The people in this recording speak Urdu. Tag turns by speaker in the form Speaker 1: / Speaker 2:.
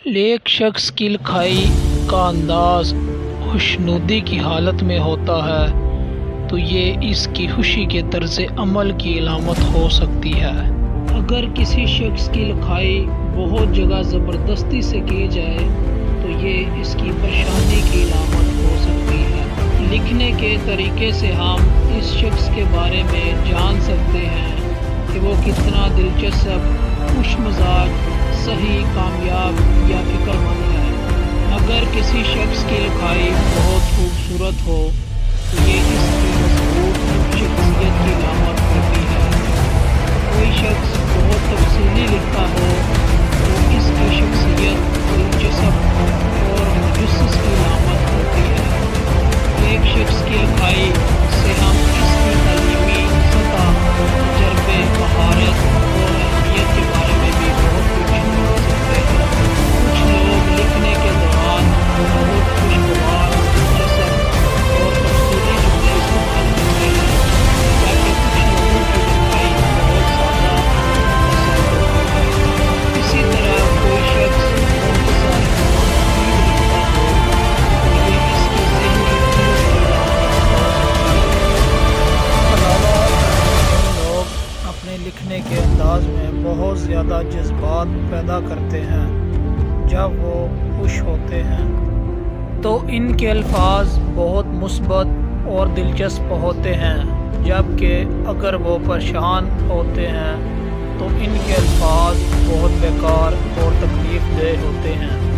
Speaker 1: ایک شخص کی لکھائی کا انداز خوشنودی کی حالت میں ہوتا ہے تو یہ اس کی خوشی کے طرز عمل کی علامت ہو سکتی ہے۔ اگر کسی شخص کی لکھائی بہت جگہ زبردستی سے کی جائے تو یہ اس کی پریشانی کی علامت ہو سکتی ہے۔ لکھنے کے طریقے سے ہم اس شخص کے بارے میں جان سکتے ہیں کہ وہ کتنا دلچسپ، خوش مزاج، صحیح، کامیاب یا فکر مند ہے۔ اگر کسی شخص کی لکھائی بہت خوبصورت ہو تو یہ اس کی مضبوط شخصیت کی علامت ہوتی ہے۔ کوئی شخص بہت تفصیلی لکھتا ہو تو اس کی شخصیت دلچسپ اور مجسس کی علامت ہوتی ہے۔ ایک شخص کی لکھائی سے ہم اس کی تعلیمی سطح، تجربے، مہارت اور اہمیت کے بارے میں بھی بہت کچھ جان سکتے ہیں۔ کچھ لوگ لکھنے کے دوران بہت خوشگوار، دلچسپ اور تفصیلی جملے استعمال کرتے ہیں، جبکہ کچھ لوگوں کی لکھائی بہت سادہ مختصر ہوتی ہے۔ اسی طرح کوئی شخص مختصر، مفید لکھتا ہو تو یہ اس کی ذہنی قوت کی علامت ہو سکتی ہے۔ علاوہ لوگ اپنے لکھنے کے انداز میں بہت زیادہ جذبات پیدا کرتے ہیں۔ جب وہ خوش ہوتے ہیں تو ان کے الفاظ بہت مثبت اور دلچسپ ہوتے ہیں، جبکہ اگر وہ پریشان ہوتے ہیں تو ان کے الفاظ بہت بیکار اور تکلیف دہ ہوتے ہیں۔